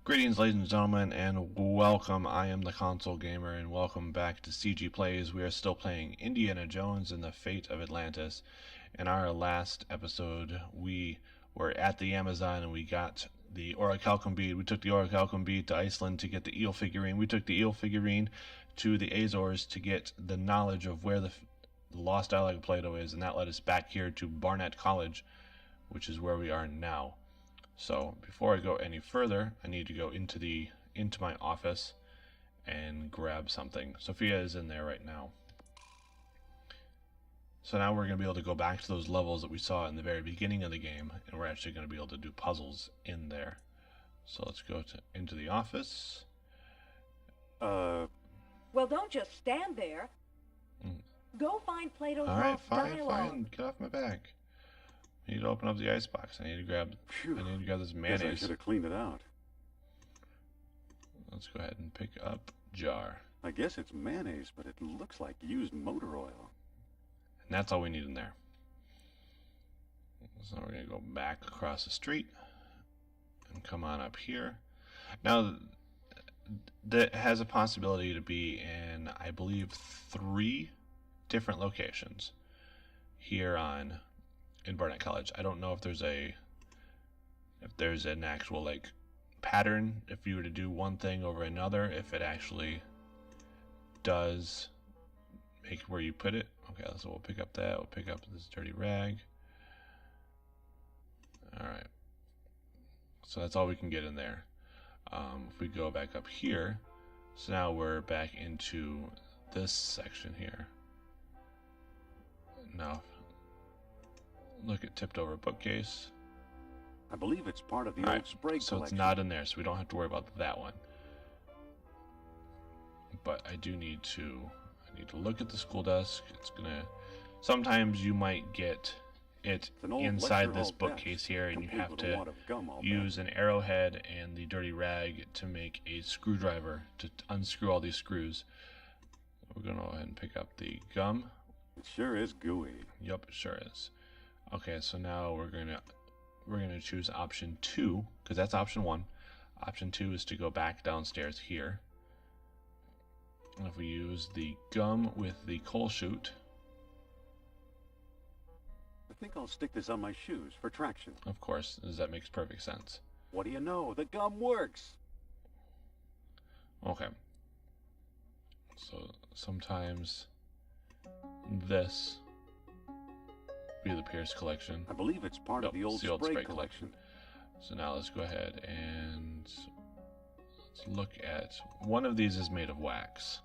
Greetings, ladies and gentlemen, and welcome. I am the Console Gamer, and welcome back to CG Plays. We are still playing Indiana Jones and the Fate of Atlantis. In our last episode, we were at the Amazon and we got the orichalcum bead. We took the orichalcum bead to Iceland to get the eel figurine. We took the eel figurine to the Azores to get the knowledge of where the lost dialogue of Plato is, and that led us back here to Barnett College, which is where we are now. So before I go any further, I need to go into my office and grab something. Sophia is in there right now. So now we're going to be able to go back to those levels that we saw in the very beginning of the game, and we're actually going to be able to do puzzles in there. So let's go into the office. Well, don't just stand there. Go find Plato's lost dialogue. Fine. Get off my back. I need to open up the icebox. I need to grab this mayonnaise. Guess I should have cleaned it out. Let's go ahead and pick up jar. I guess it's mayonnaise, but it looks like used motor oil. And that's all we need in there. So we're going to go back across the street and come on up here. Now, that has a possibility to be in, I believe, 3 different locations here in Barnett College. I don't know if there's an actual like pattern if you were to do one thing over another, if it actually does make where you put it. Okay, so we'll pick up that. We'll pick up this dirty rag. Alright. So that's all we can get in there. If we go back up here, so now we're back into this section here. Now, look at tipped over bookcase. I believe it's part of the old Sprague so collection. it's not in there, so we don't have to worry about that one. But I need to look at the school desk. Sometimes you might get it inside this bookcase here, and you have to use an arrowhead and the dirty rag to make a screwdriver to unscrew all these screws. We're gonna go ahead and pick up the gum. It sure is gooey. Yep, it sure is. Okay, so now we're gonna choose option 2, because that's option 1. Option 2 is to go back downstairs here. And if we use the gum with the coal chute, I think I'll stick this on my shoes for traction. of course, that makes perfect sense. What do you know? The gum works. Okay. So sometimes this be the Pierce collection. I believe it's part of the old Sprague collection. So now let's go ahead and let's look at one of these is made of wax.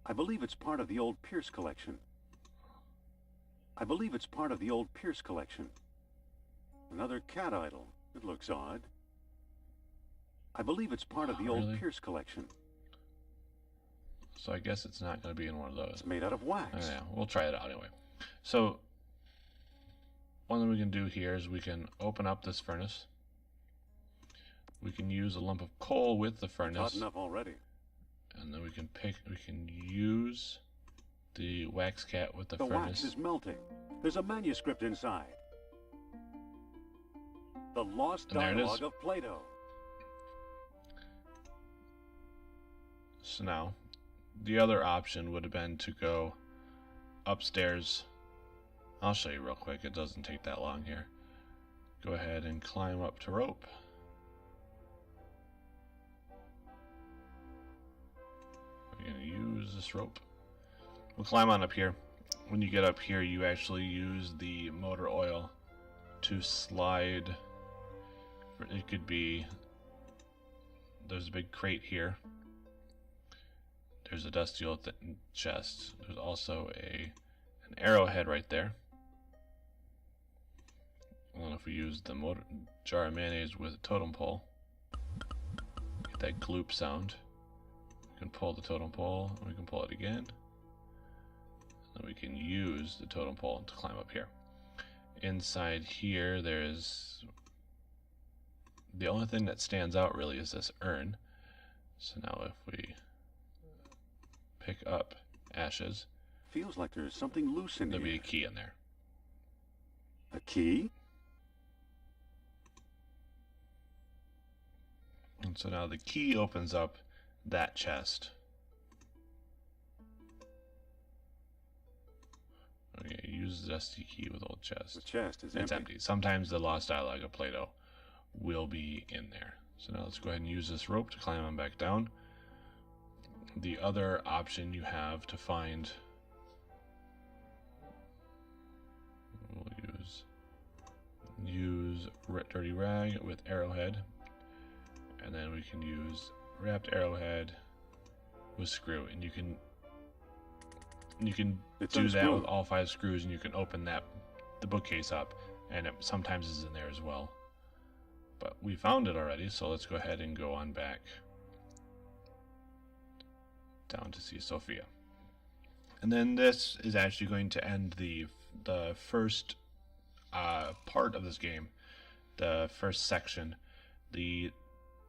I believe it's part of the old Pierce collection. I believe it's part of the old Pierce collection. Another cat idol. It looks odd. I believe it's part of the old Pierce collection. So I guess it's not going to be in one of those. It's made out of wax. Oh, yeah, we'll try it out anyway. So one thing we can do here is we can open up this furnace. We can use a lump of coal with the furnace. Hot enough already. And then we can use the wax cat with the furnace. The wax is melting. There's a manuscript inside. The lost dialogue of Plato. So now, the other option would have been to go upstairs. I'll show you real quick. It doesn't take that long here. Go ahead and climb up to rope. We're going to use this rope. We'll climb on up here. When you get up here, you actually use the motor oil to slide. It could be, there's a big crate here. There's a dusty old chest. There's also an arrowhead right there. And then if we use the jar of mayonnaise with a totem pole, get that gloop sound. We can pull the totem pole, and we can pull it again. And then we can use the totem pole to climb up here. Inside here, there's the only thing that stands out really is this urn. So now if we pick up ashes, Feels like there's something loose in here. there'll be a key in there. A key? And so now the key opens up that chest. Okay, use the dusty key with old chest. The chest is It's empty. Sometimes the lost dialogue of Plato will be in there. So now let's go ahead and use this rope to climb on back down. The other option you have to find, we'll use dirty rag with arrowhead, and then we can use wrapped arrowhead with screw, and you can do that with all 5 screws, and you can open the bookcase up, and it sometimes is in there as well. But we found it already, so let's go ahead and go on back down to see Sophia. And then this is actually going to end the first part of this game, the first section.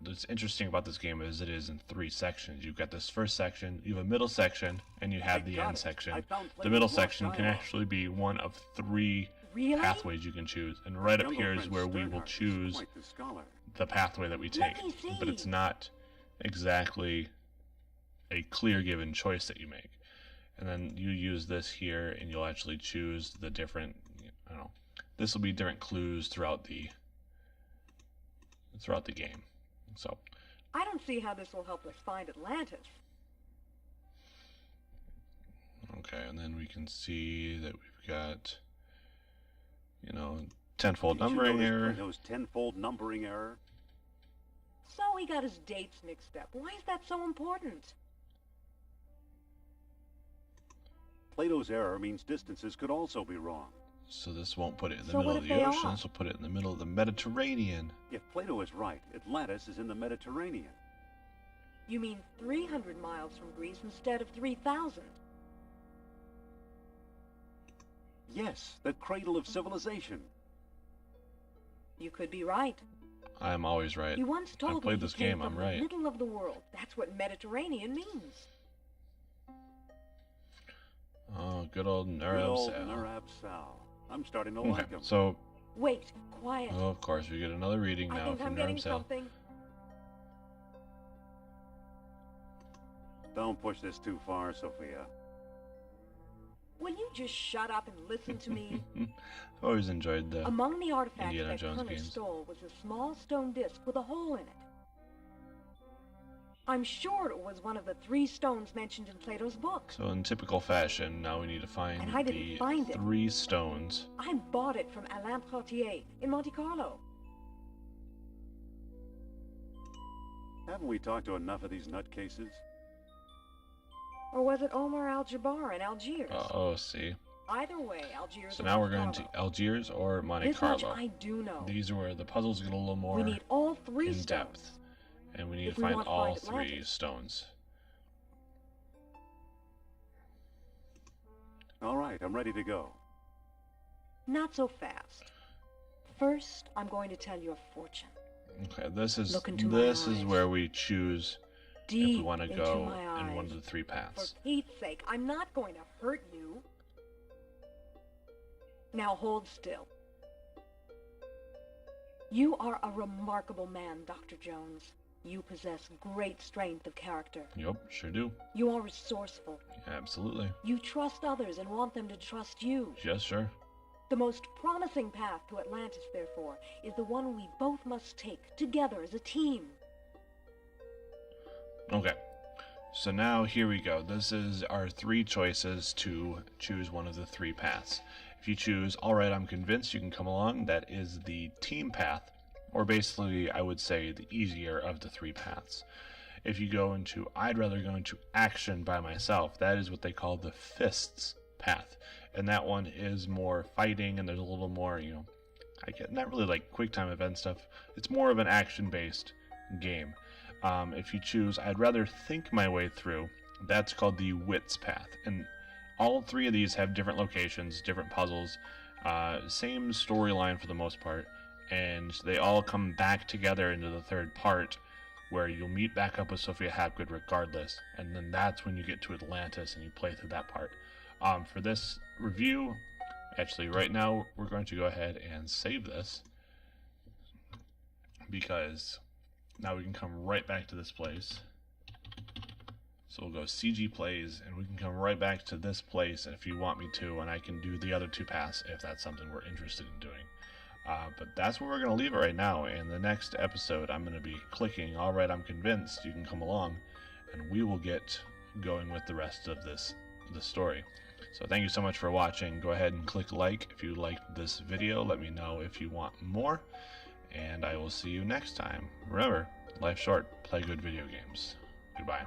What's interesting about this game is it is in 3 sections. You've got this first section, you have a middle section, and you have the end section. The middle section can actually be one of 3 pathways you can choose, and right up here is where we will choose the pathway that we take. But it's not exactly a clear given choice that you make. And then you use this here, and you'll actually choose the different, I don't know, this will be different clues throughout the game. So I don't see how this will help us find Atlantis. Okay, and then we can see that we've got, tenfold numbering error. Those tenfold numbering error. So he got his dates mixed up. Why is that so important? Plato's error means distances could also be wrong. So this won't put it in the middle of the ocean, this will put it in the middle of the Mediterranean. If Plato is right, Atlantis is in the Mediterranean. You mean 300 miles from Greece instead of 3,000? Yes, the cradle of civilization. You could be right. I am always right. You once told I played this game, I'm right. The middle of the world. That's what Mediterranean means. Oh, good old Nurab Sal. I'm starting to like him. So wait, quiet. Oh, of course, we get another reading now from Nurab Sal. Don't push this too far, Sophia. Will you just shut up and listen to me? I've always enjoyed the Among the artifacts Indiana that Jones Connor games. stole was a small stone disc with a hole in it. I'm sure it was one of the 3 stones mentioned in Plato's book. So in typical fashion, now we need to find the 3 stones. I bought it from Alain Protier in Monte Carlo. Haven't we talked to enough of these nutcases? Or was it Omar Al-Jabbar in Algiers? Oh, see. Either way, Algiers. So now we're going to Algiers or Monte Carlo. This much I do know. These are where the puzzles get a little more we need all 3 in stones. depth. And we need to find all 3 stones. All right, I'm ready to go. Not so fast. First, I'm going to tell you a fortune. Okay, this is eyes. where we choose Deep if we want to go into in one of the 3 paths. For Pete's sake, I'm not going to hurt you. Now hold still. You are a remarkable man, Dr. Jones. You possess great strength of character. Yep, sure do. You are resourceful. Absolutely. You trust others and want them to trust you. Yes, sure. The most promising path to Atlantis, therefore, is the one we both must take together as a team. Okay. So now here we go. This is our 3 choices to choose one of the 3 paths. If you choose, alright, I'm convinced, you can come along, that is the team path. Or basically, I would say, the easier of the 3 paths. If you go into, I'd rather go into action by myself, that is what they call the fists path. And that one is more fighting, and there's a little more, not really like quick time event stuff. It's more of an action-based game. If you choose, I'd rather think my way through, that's called the wits path. And all 3 of these have different locations, different puzzles, same storyline for the most part. And they all come back together into the 3rd part, where you'll meet back up with Sophia Hapgood regardless, and then that's when you get to Atlantis and you play through that part. For this review, actually right now we're going to go ahead and save this, because Now we can come right back to this place. So we'll go CG Plays, and we can come right back to this place if you want me to, and I can do the other two paths if that's something we're interested in doing. But that's where we're going to leave it right now. In the next episode, I'm going to be clicking, alright, I'm convinced, you can come along, and we will get going with the rest of this story. So thank you so much for watching. Go ahead and click like if you liked this video. Let me know if you want more, and I will see you next time. Remember, life's short, play good video games. Goodbye.